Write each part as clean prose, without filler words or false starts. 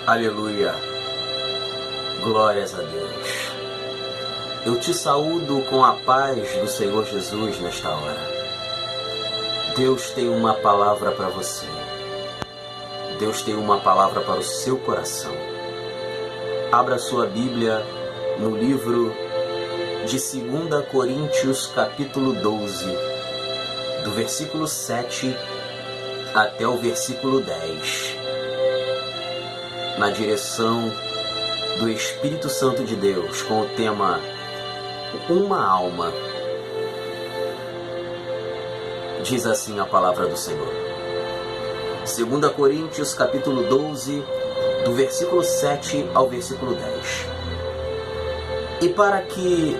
Aleluia, glórias a Deus. Eu te saúdo com a paz do Senhor Jesus nesta hora. Deus tem uma palavra para você. Deus tem uma palavra para o seu coração. Abra sua Bíblia no livro de 2 Coríntios, capítulo 12, do versículo 7 até o versículo 10. Na direção do Espírito Santo de Deus, com o tema Uma Alma. Diz assim a palavra do Senhor. 2 Coríntios capítulo 12, do versículo 7 ao versículo 10. E para que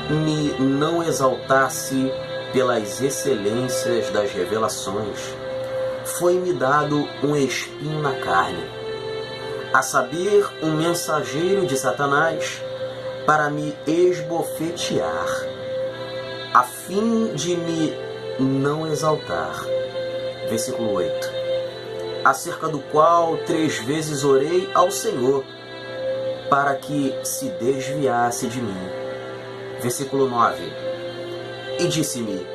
me não exaltasse pelas excelências das revelações, foi-me dado um espinho na carne, a saber, um mensageiro de Satanás, para me esbofetear, a fim de me não exaltar. Versículo 8. Acerca do qual 3 vezes orei ao Senhor, para que se desviasse de mim. Versículo 9. E disse-me: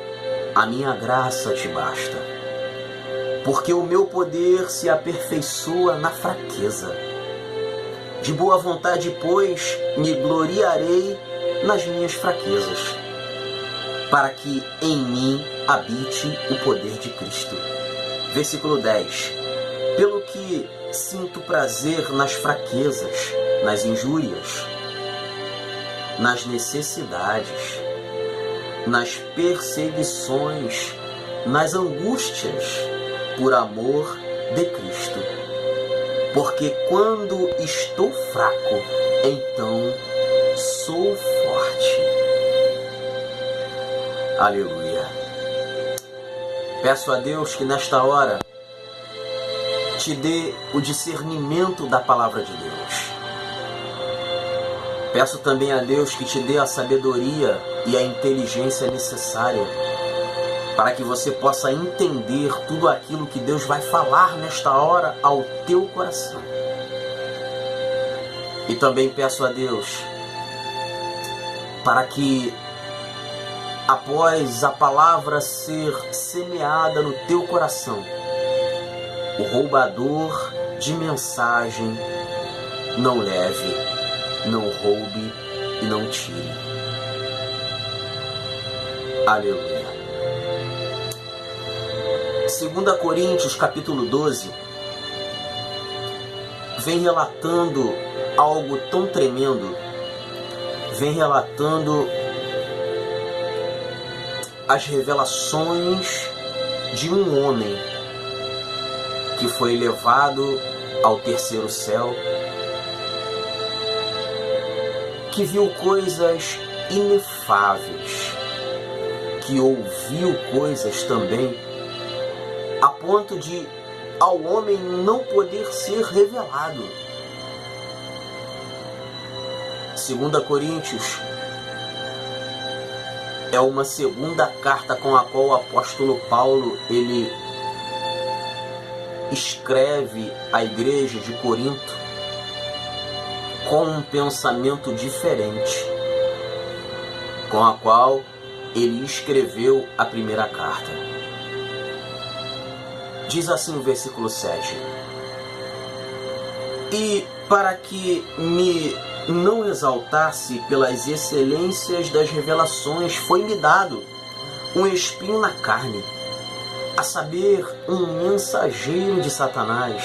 a minha graça te basta, porque o meu poder se aperfeiçoa na fraqueza. De boa vontade, pois, me gloriarei nas minhas fraquezas, para que em mim habite o poder de Cristo. Versículo 10. Pelo que sinto prazer nas fraquezas, nas injúrias, nas necessidades, nas perseguições, nas angústias, por amor de Cristo. Porque quando estou fraco, então sou forte. Aleluia. Peço a Deus que nesta hora te dê o discernimento da palavra de Deus. Peço também a Deus que te dê a sabedoria e a inteligência necessária para que você possa entender tudo aquilo que Deus vai falar nesta hora ao teu coração. E também peço a Deus para que, após a palavra ser semeada no teu coração, o roubador de mensagem não leve, não roube e não tire. Aleluia. 2 Coríntios capítulo 12 vem relatando algo tão tremendo, vem relatando as revelações de um homem que foi levado ao terceiro céu, que viu coisas inefáveis, que ouviu coisas também a ponto de ao homem não poder ser revelado. 2 Coríntios é uma segunda carta com a qual o apóstolo Paulo ele escreve à igreja de Corinto com um pensamento diferente, com a qual ele escreveu a primeira carta. Diz assim o versículo 7. E para que me não exaltasse pelas excelências das revelações, foi-me dado um espinho na carne, a saber, um mensageiro de Satanás,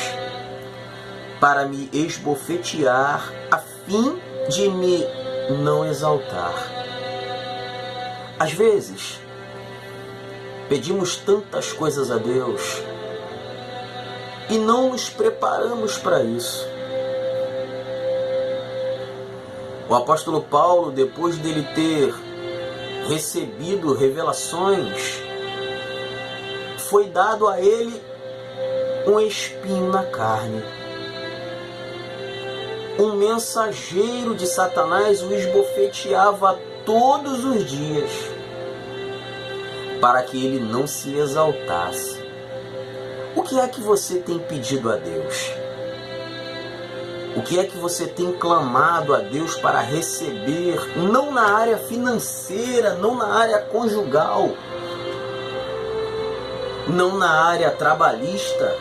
para me esbofetear, a fim de me não exaltar. Às vezes, pedimos tantas coisas a Deus e não nos preparamos para isso. O apóstolo Paulo, depois dele ter recebido revelações, foi dado a ele um espinho na carne. Um mensageiro de Satanás o esbofeteava todos os dias, para que ele não se exaltasse. O que é que você tem pedido a Deus? O que é que você tem clamado a Deus para receber, não na área financeira, não na área conjugal, não na área trabalhista,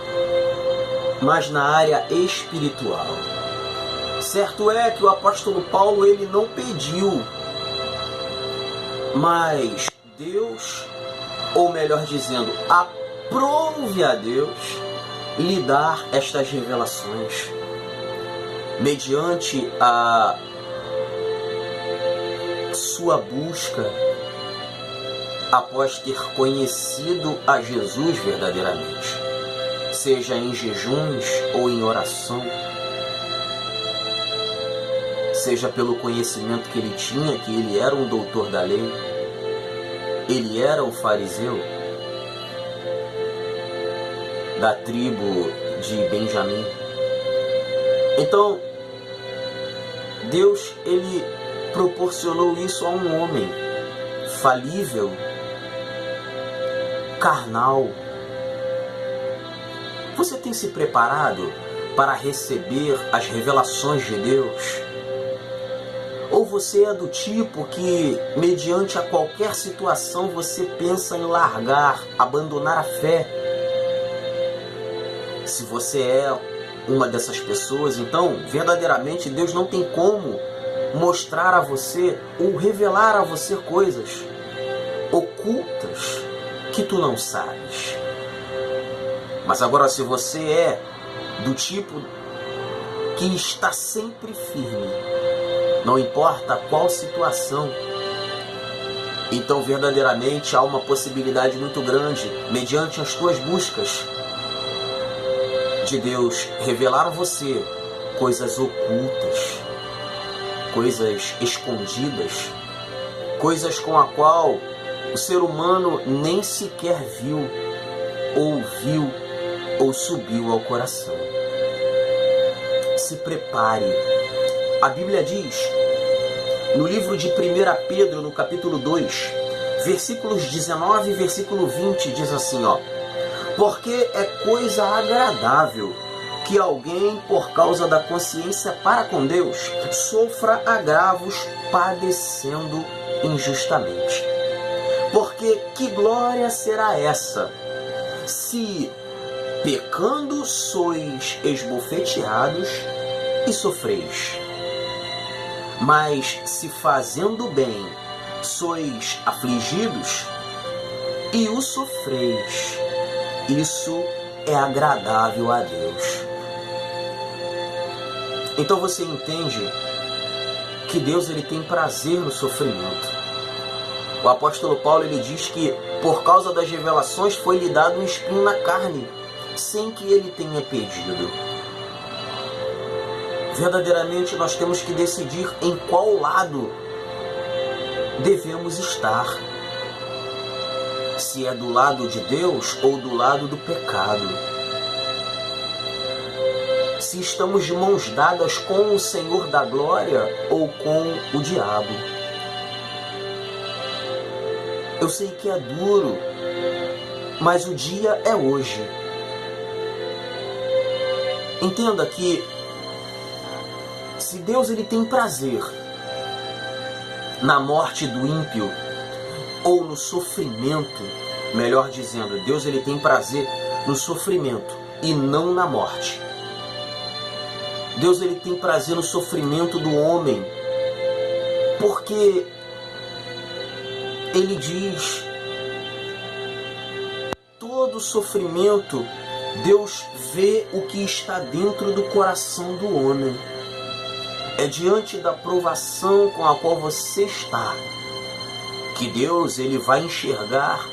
mas na área espiritual? Certo é que o apóstolo Paulo ele não pediu, mas Deus, ou melhor dizendo, aprove a Deus lhe dar estas revelações mediante a sua busca após ter conhecido a Jesus verdadeiramente, seja em jejuns ou em oração, seja pelo conhecimento que ele tinha, que ele era um doutor da lei, ele era um fariseu da tribo de Benjamim. Então, Deus, ele proporcionou isso a um homem falível, carnal. Você tem se preparado para receber as revelações de Deus? Ou você é do tipo que, mediante a qualquer situação, você pensa em largar, abandonar a fé? Se você é uma dessas pessoas, então, verdadeiramente, Deus não tem como mostrar a você ou revelar a você coisas ocultas que tu não sabes. Mas agora, se você é do tipo que está sempre firme, não importa qual situação, então verdadeiramente há uma possibilidade muito grande, mediante as tuas buscas, de Deus revelar a você coisas ocultas, coisas escondidas, coisas com a qual o ser humano nem sequer viu, ouviu ou subiu ao coração. Se prepare. A Bíblia diz, no livro de 1 Pedro, no capítulo 2, versículos 19 e versículo 20, diz assim, ó: porque é coisa agradável que alguém, por causa da consciência para com Deus, sofra agravos padecendo injustamente. Porque que glória será essa, se pecando sois esbofeteados e sofreis? Mas se fazendo bem sois afligidos e o sofreis, isso é agradável a Deus. Então você entende que Deus ele tem prazer no sofrimento. O apóstolo Paulo ele diz que por causa das revelações foi lhe dado um espinho na carne, sem que ele tenha pedido. Verdadeiramente nós temos que decidir em qual lado devemos estar. Se é do lado de Deus ou do lado do pecado. Se estamos de mãos dadas com o Senhor da glória ou com o diabo. Eu sei que é duro, mas o dia é hoje. Entenda que se Deus ele tem prazer na morte do ímpio, ou no sofrimento, melhor dizendo, Deus ele tem prazer no sofrimento e não na morte. Deus ele tem prazer no sofrimento do homem, porque ele diz, todo sofrimento, Deus vê o que está dentro do coração do homem. É diante da provação com a qual você está que Deus ele vai enxergar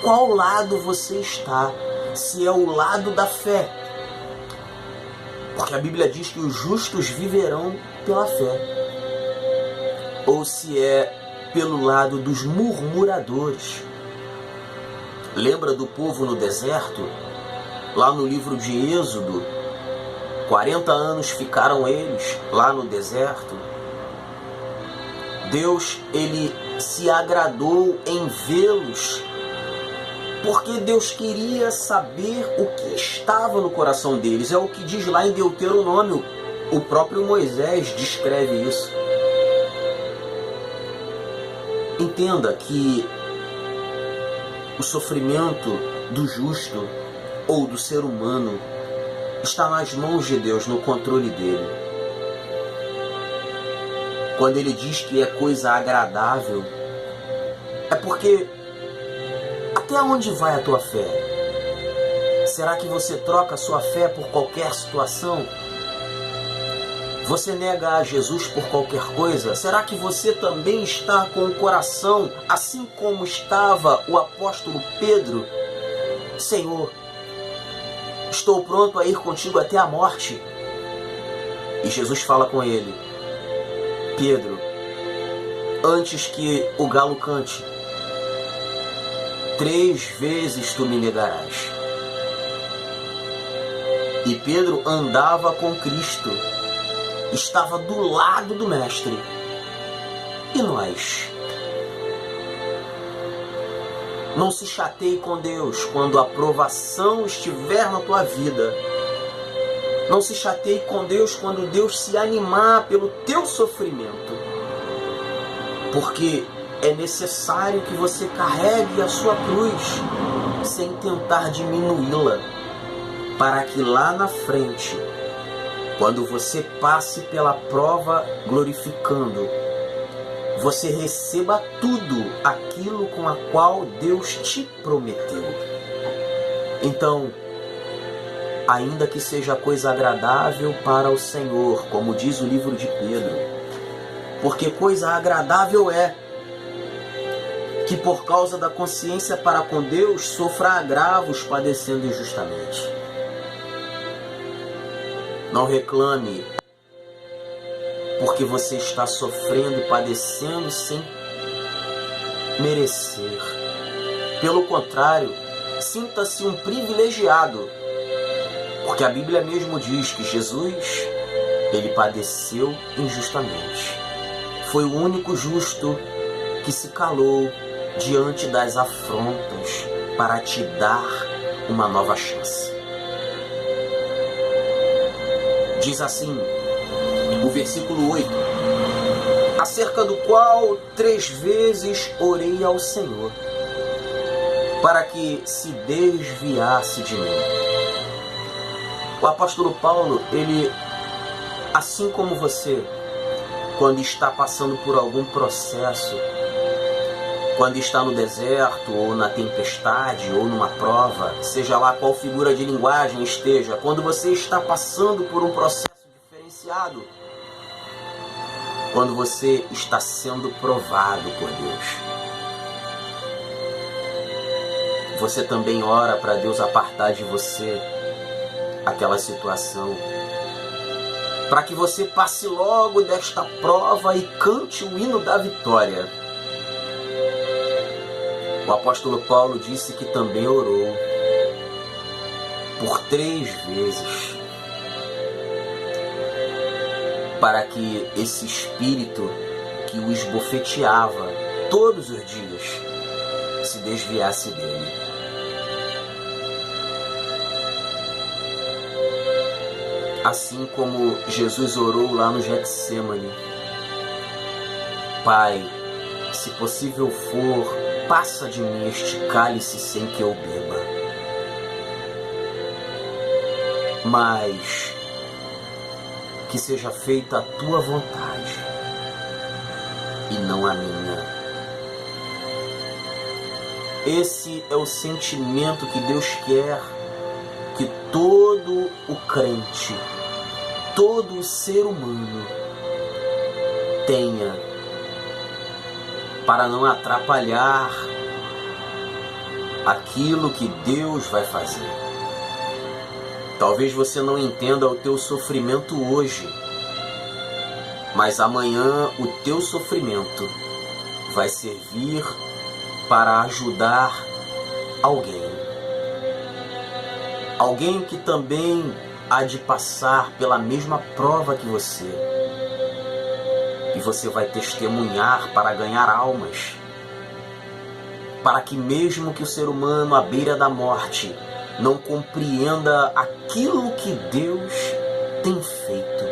qual lado você está, se é o lado da fé. Porque a Bíblia diz que os justos viverão pela fé. Ou se é pelo lado dos murmuradores. Lembra do povo no deserto? Lá no livro de Êxodo, 40 anos ficaram eles lá no deserto. Deus, ele se agradou em vê-los, porque Deus queria saber o que estava no coração deles. É o que diz lá em Deuteronômio, O próprio Moisés descreve isso. Entenda que o sofrimento do justo ou do ser humano está nas mãos de Deus, no controle dele. Quando ele diz que é coisa agradável, é porque até onde vai a tua fé? Será que você troca a sua fé por qualquer situação? Você nega a Jesus por qualquer coisa? Será que você também está com o coração assim como estava o apóstolo Pedro? Senhor, estou pronto a ir contigo até a morte. E Jesus fala com ele: Pedro, antes que o galo cante, 3 vezes tu me negarás. E Pedro andava com Cristo, estava do lado do Mestre. E nós? Não se chateie com Deus quando a provação estiver na tua vida. Não se chateie com Deus quando Deus se animar pelo teu sofrimento. Porque é necessário que você carregue a sua cruz sem tentar diminuí-la, para que lá na frente, quando você passe pela prova glorificando, você receba tudo aquilo com a qual Deus te prometeu. Então, ainda que seja coisa agradável para o Senhor, como diz o livro de Pedro, porque coisa agradável é que por causa da consciência para com Deus sofra agravos padecendo injustamente. Não reclame porque você está sofrendo e padecendo sem merecer. Pelo contrário, sinta-se um privilegiado, porque a Bíblia mesmo diz que Jesus, ele padeceu injustamente. Foi o único justo que se calou diante das afrontas para te dar uma nova chance. Diz assim o versículo 8: acerca do qual 3 vezes orei ao Senhor, para que se desviasse de mim. O apóstolo Paulo, ele, assim como você, quando está passando por algum processo, quando está no deserto, ou na tempestade, ou numa prova, seja lá qual figura de linguagem esteja, quando você está passando por um processo diferenciado, quando você está sendo provado por Deus, você também ora para Deus apartar de você aquela situação, para que você passe logo desta prova e cante o hino da vitória. O apóstolo Paulo disse que também orou por 3 vezes para que esse espírito que o esbofeteava todos os dias se desviasse dele. Assim como Jesus orou lá no Getsêmani: Pai, se possível for, passa de mim este cálice sem que eu beba. Mas que seja feita a tua vontade e não a minha. Esse é o sentimento que Deus quer que todo o crente, todo o ser humano tenha, para não atrapalhar aquilo que Deus vai fazer. Talvez você não entenda o teu sofrimento hoje, mas amanhã o teu sofrimento vai servir para ajudar alguém. Alguém que também há de passar pela mesma prova que você. E você vai testemunhar para ganhar almas. Para que mesmo que o ser humano à beira da morte não compreenda aquilo que Deus tem feito,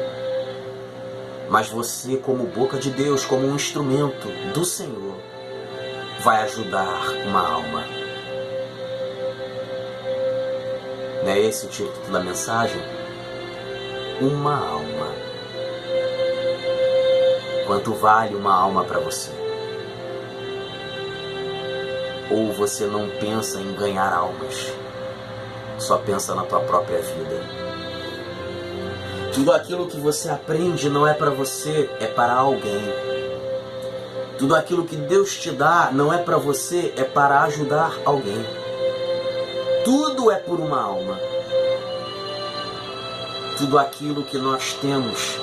Mas você, como boca de Deus, como um instrumento do Senhor, vai ajudar uma alma. Não é esse o título da mensagem? Uma alma. Quanto vale uma alma para você? Ou você não pensa em ganhar almas, só pensa na tua própria vida? Tudo aquilo que você aprende não é para você, é para alguém. Tudo aquilo que Deus te dá não é para você, é para ajudar alguém. Tudo é por uma alma. Tudo aquilo que nós temos,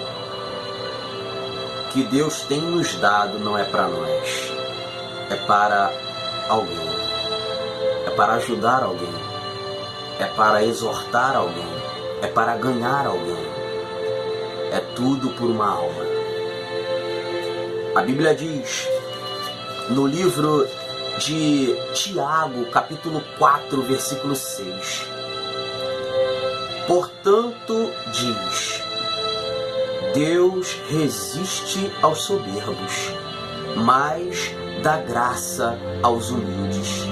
que Deus tem nos dado, não é para nós, é para alguém, é para ajudar alguém, é para exortar alguém, é para ganhar alguém, é tudo por uma alma. A Bíblia diz no livro de Tiago, capítulo 4, versículo 6, portanto diz, Deus resiste aos soberbos, mas dá graça aos humildes.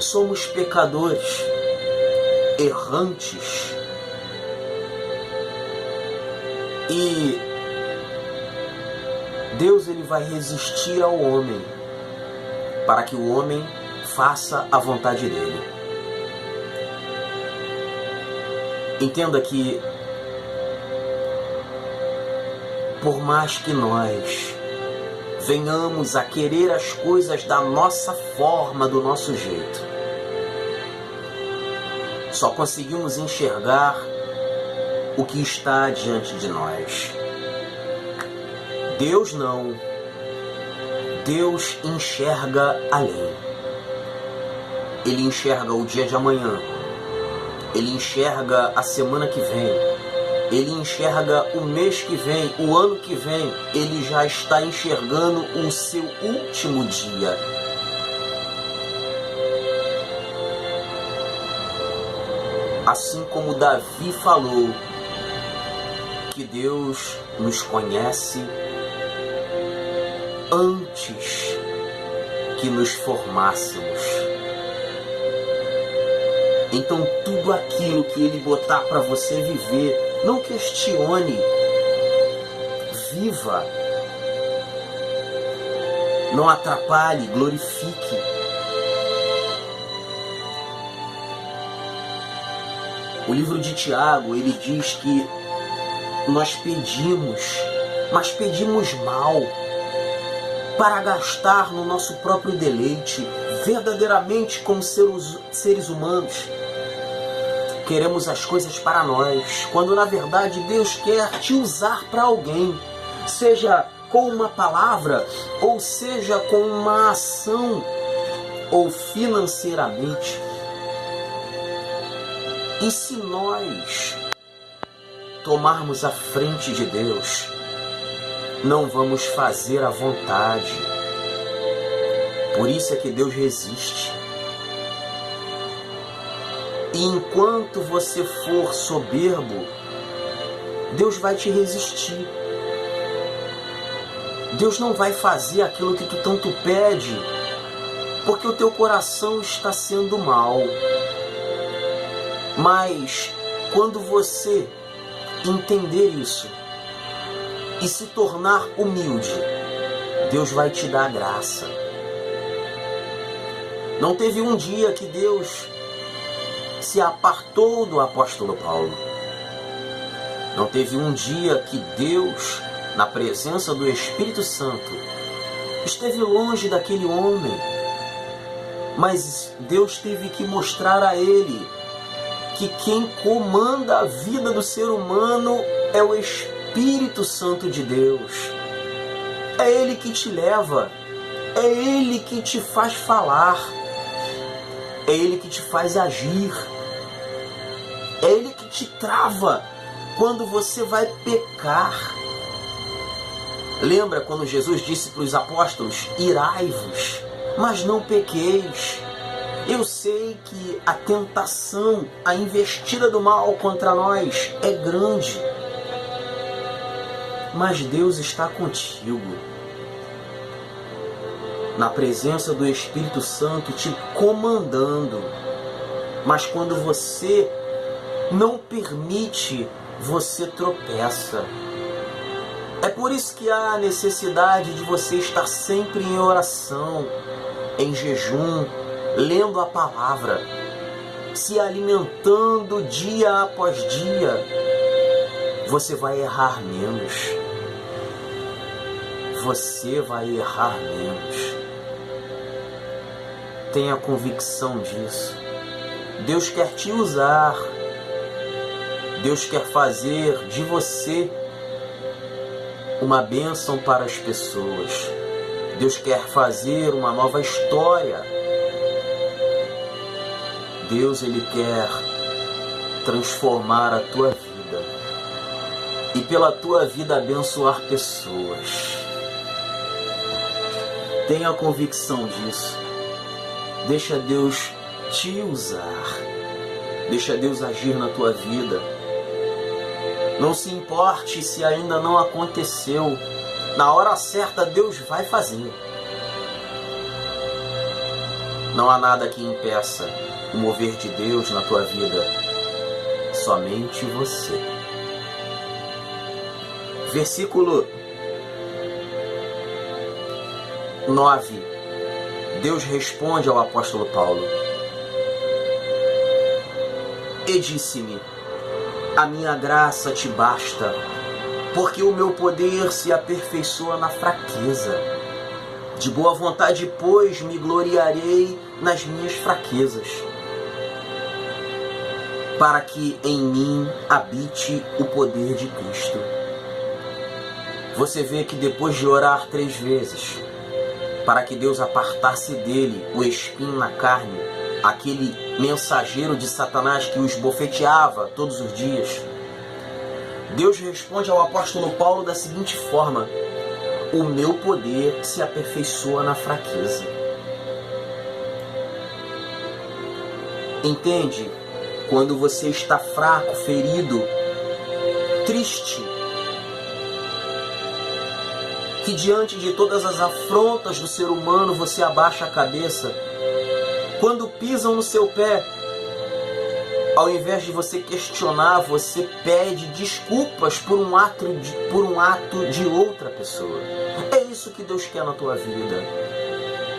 Somos pecadores, errantes, e Deus ele vai resistir ao homem, para que o homem faça a vontade dele. Entenda que, por mais que nós venhamos a querer as coisas da nossa forma, do nosso jeito, só conseguimos enxergar o que está diante de nós. Deus não. Deus enxerga além. Ele enxerga o dia de amanhã. Ele enxerga a semana que vem. Ele enxerga o mês que vem, o ano que vem. Ele já está enxergando o seu último dia. Assim como Davi falou que Deus nos conhece antes que nos formássemos. Então tudo aquilo que Ele botar para você viver, não questione, viva, não atrapalhe, glorifique. O livro de Tiago, ele diz que nós pedimos, mas pedimos mal, para gastar no nosso próprio deleite, verdadeiramente como seres humanos. Queremos as coisas para nós, quando na verdade Deus quer te usar para alguém, seja com uma palavra, ou seja com uma ação, ou financeiramente. E se nós tomarmos a frente de Deus, não vamos fazer a vontade. Por isso é que Deus resiste. E enquanto você for soberbo, Deus vai te resistir. Deus não vai fazer aquilo que tu tanto pede, porque o teu coração está sendo mau. Mas quando você entender isso e se tornar humilde, Deus vai te dar graça. Não teve um dia que Deus se apartou do apóstolo Paulo. Não teve um dia que Deus, na presença do Espírito Santo, esteve longe daquele homem. Mas Deus teve que mostrar a ele que quem comanda a vida do ser humano é o Espírito Santo de Deus. É Ele que te leva, é Ele que te faz falar, é Ele que te faz agir, é Ele que te trava quando você vai pecar. Lembra quando Jesus disse para os apóstolos: irai-vos, mas não pequeis. Eu sei que a tentação, a investida do mal contra nós é grande, mas Deus está contigo. Na presença do Espírito Santo te comandando. Mas quando você não permite, você tropeça. É por isso que há a necessidade de você estar sempre em oração, em jejum, lendo a palavra, se alimentando dia após dia. Você vai errar menos. Você vai errar menos. Tenha convicção disso. Deus quer te usar. Deus quer fazer de você uma bênção para as pessoas. Deus quer fazer uma nova história. Deus, Ele quer transformar a tua vida e pela tua vida abençoar pessoas. Tenha convicção disso. Deixa Deus te usar. Deixa Deus agir na tua vida. Não se importe se ainda não aconteceu. Na hora certa Deus vai fazer. Não há nada que impeça o mover de Deus na tua vida. Somente você. Versículo 9. Deus responde ao apóstolo Paulo. E disse-me: a minha graça te basta, porque o meu poder se aperfeiçoa na fraqueza. De boa vontade, pois, me gloriarei nas minhas fraquezas, para que em mim habite o poder de Cristo. Você vê que depois de orar 3 vezes, para que Deus apartasse dele o espinho na carne, aquele mensageiro de Satanás que o esbofeteava todos os dias, Deus responde ao apóstolo Paulo da seguinte forma: o meu poder se aperfeiçoa na fraqueza. Entende? Quando você está fraco, ferido, triste, que diante de todas as afrontas do ser humano você abaixa a cabeça. Quando pisam no seu pé, ao invés de você questionar, você pede desculpas por um ato de outra pessoa. É isso que Deus quer na tua vida.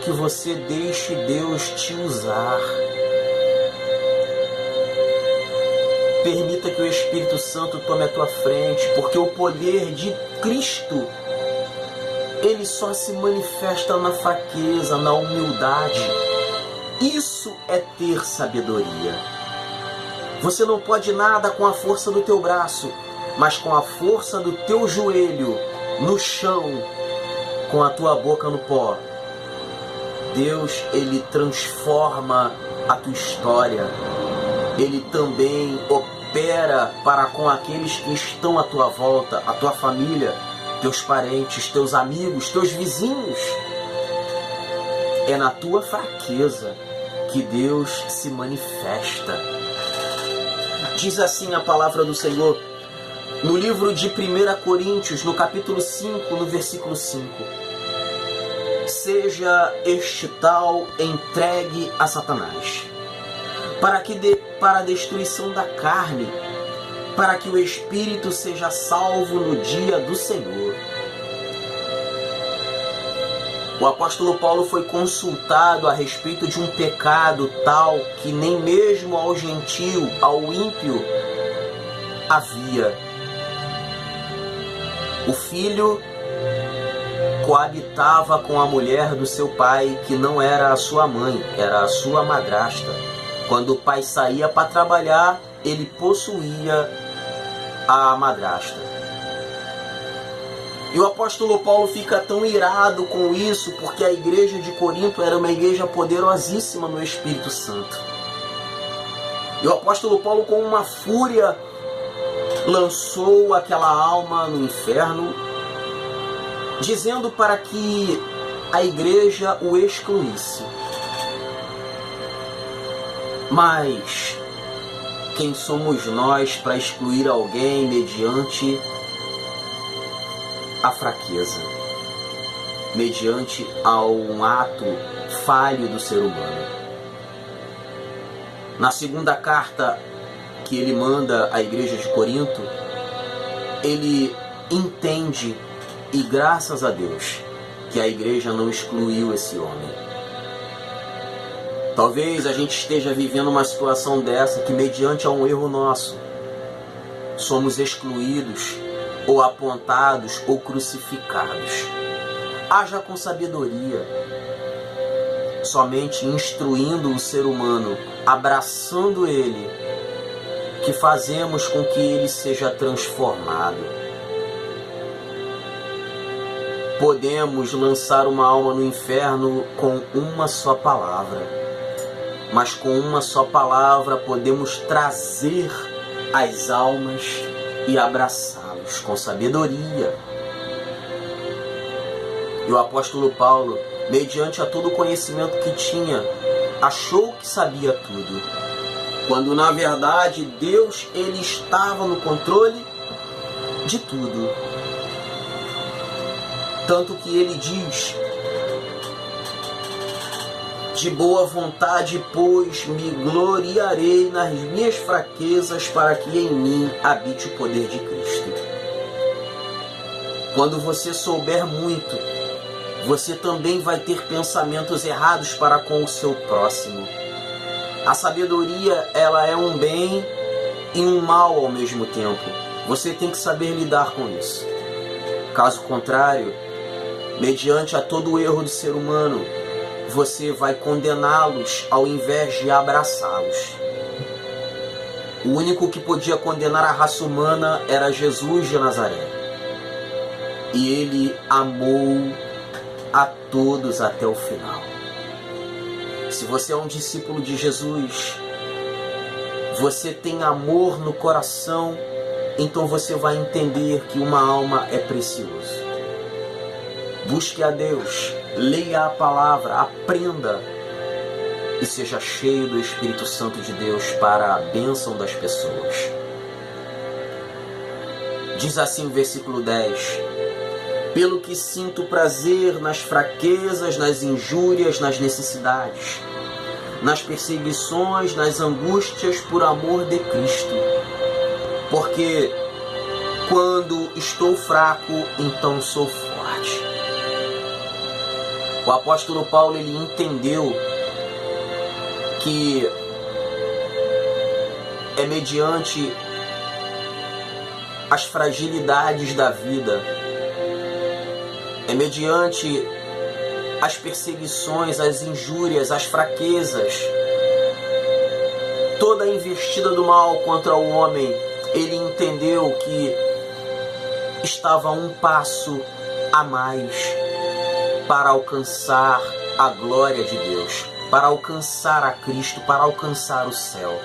Que você deixe Deus te usar. Permita que o Espírito Santo tome a tua frente, porque o poder de Cristo, ele só se manifesta na fraqueza, na humildade. Isso é ter sabedoria. Você não pode nada com a força do teu braço, mas com a força do teu joelho no chão, com a tua boca no pó. Deus, ele transforma a tua história. Ele também opera para com aqueles que estão à tua volta, a tua família, teus parentes, teus amigos, teus vizinhos. É na tua fraqueza que Deus se manifesta. Diz assim a palavra do Senhor no livro de 1 Coríntios, no capítulo 5, no versículo 5. Seja este tal entregue a Satanás, para a destruição da carne, para que o espírito seja salvo no dia do Senhor. O apóstolo Paulo foi consultado a respeito de um pecado tal que nem mesmo ao gentio, ao ímpio, havia. O filho coabitava com a mulher do seu pai, que não era a sua mãe, era a sua madrasta. Quando o pai saía para trabalhar, ele possuía a madrasta. E o apóstolo Paulo fica tão irado com isso, porque a igreja de Corinto era uma igreja poderosíssima no Espírito Santo. E o apóstolo Paulo, com uma fúria, lançou aquela alma no inferno, dizendo para que a igreja o excluísse. Mas quem somos nós para excluir alguém mediante a fraqueza, mediante a um ato falho do ser humano? Na segunda carta que ele manda à igreja de Corinto, ele entende, e graças a Deus, que a igreja não excluiu esse homem. Talvez a gente esteja vivendo uma situação dessa que, mediante a um erro nosso, somos excluídos, ou apontados, ou crucificados. Haja com sabedoria, somente instruindo o ser humano, abraçando ele, que fazemos com que ele seja transformado. Podemos lançar uma alma no inferno com uma só palavra, mas com uma só palavra podemos trazer as almas e abraçá-los com sabedoria. E o apóstolo Paulo, mediante a todo o conhecimento que tinha, achou que sabia tudo, quando na verdade Deus, ele estava no controle de tudo. Tanto que ele diz: de boa vontade, pois, me gloriarei nas minhas fraquezas, para que em mim habite o poder de Cristo. Quando você souber muito, você também vai ter pensamentos errados para com o seu próximo. A sabedoria, ela é um bem e um mal ao mesmo tempo. Você tem que saber lidar com isso. Caso contrário, mediante a todo o erro do ser humano, você vai condená-los ao invés de abraçá-los. O único que podia condenar a raça humana era Jesus de Nazaré. E ele amou a todos até o final. Se você é um discípulo de Jesus, você tem amor no coração, então você vai entender que uma alma é precioso. Busque a Deus, leia a palavra, aprenda e seja cheio do Espírito Santo de Deus para a bênção das pessoas. Diz assim o versículo 10: pelo que sinto prazer nas fraquezas, nas injúrias, nas necessidades, nas perseguições, nas angústias por amor de Cristo. Porque quando estou fraco, então sou forte. O apóstolo Paulo, ele entendeu que é mediante as fragilidades da vida, é mediante as perseguições, as injúrias, as fraquezas, toda a investida do mal contra o homem, ele entendeu que estava um passo a mais para alcançar a glória de Deus, para alcançar a Cristo, para alcançar o céu.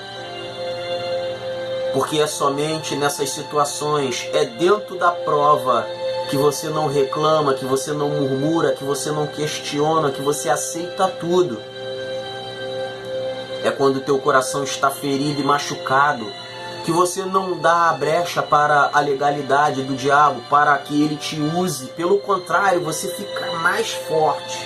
Porque é somente nessas situações, é dentro da prova, que você não reclama, que você não murmura, que você não questiona, que você aceita tudo. É quando o teu coração está ferido e machucado, que você não dá a brecha para a legalidade do diabo, para que ele te use. Pelo contrário, você fica mais forte.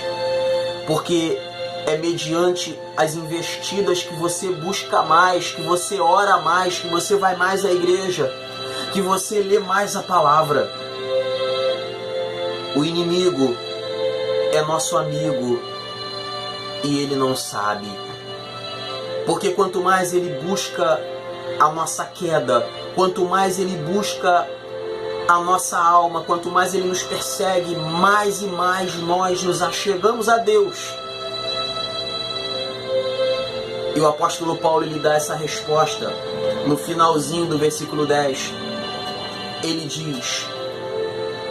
Porque é mediante as investidas que você busca mais, que você ora mais, que você vai mais à igreja, que você lê mais a palavra. O inimigo é nosso amigo e ele não sabe. Porque quanto mais ele busca a nossa queda, quanto mais ele busca a nossa alma, quanto mais ele nos persegue, mais e mais nós nos achegamos a Deus. E o apóstolo Paulo, ele dá essa resposta no finalzinho do versículo 10. Ele diz: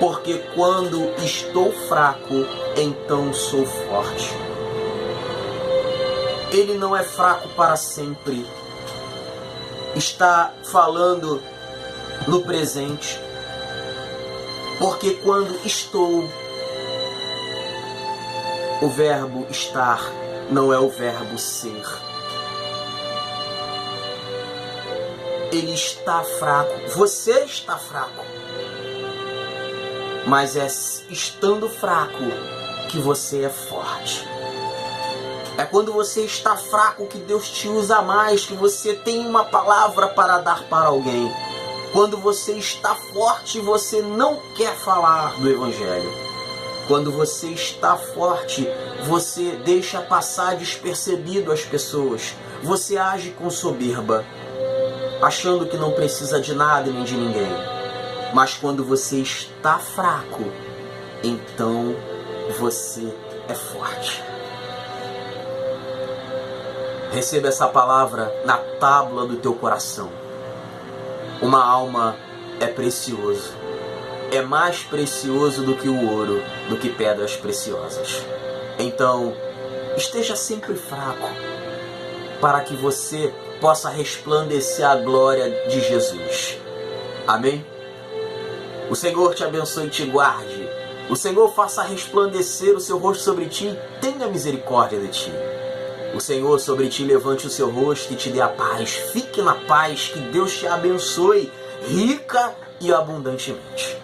porque quando estou fraco, então sou forte. Ele não é fraco para sempre. Está falando no presente. Porque quando estou, o verbo estar não é o verbo ser. ele está fraco, você está fraco. Mas é estando fraco que você é forte. É quando você está fraco que Deus te usa mais, que você tem uma palavra para dar para alguém. Quando você está forte, você não quer falar do Evangelho. Quando você está forte, você deixa passar despercebido as pessoas. Você age com soberba, achando que não precisa de nada nem de ninguém. Mas quando você está fraco, então você é forte. Receba essa palavra na tábua do teu coração. Uma alma é precioso. É mais precioso do que o ouro, do que pedras preciosas. Então, esteja sempre fraco, para que você possa resplandecer a glória de Jesus. Amém? O Senhor te abençoe e te guarde. O Senhor faça resplandecer o seu rosto sobre ti e tenha misericórdia de ti. O Senhor sobre ti levante o seu rosto e te dê a paz. Fique na paz, que Deus te abençoe rica e abundantemente.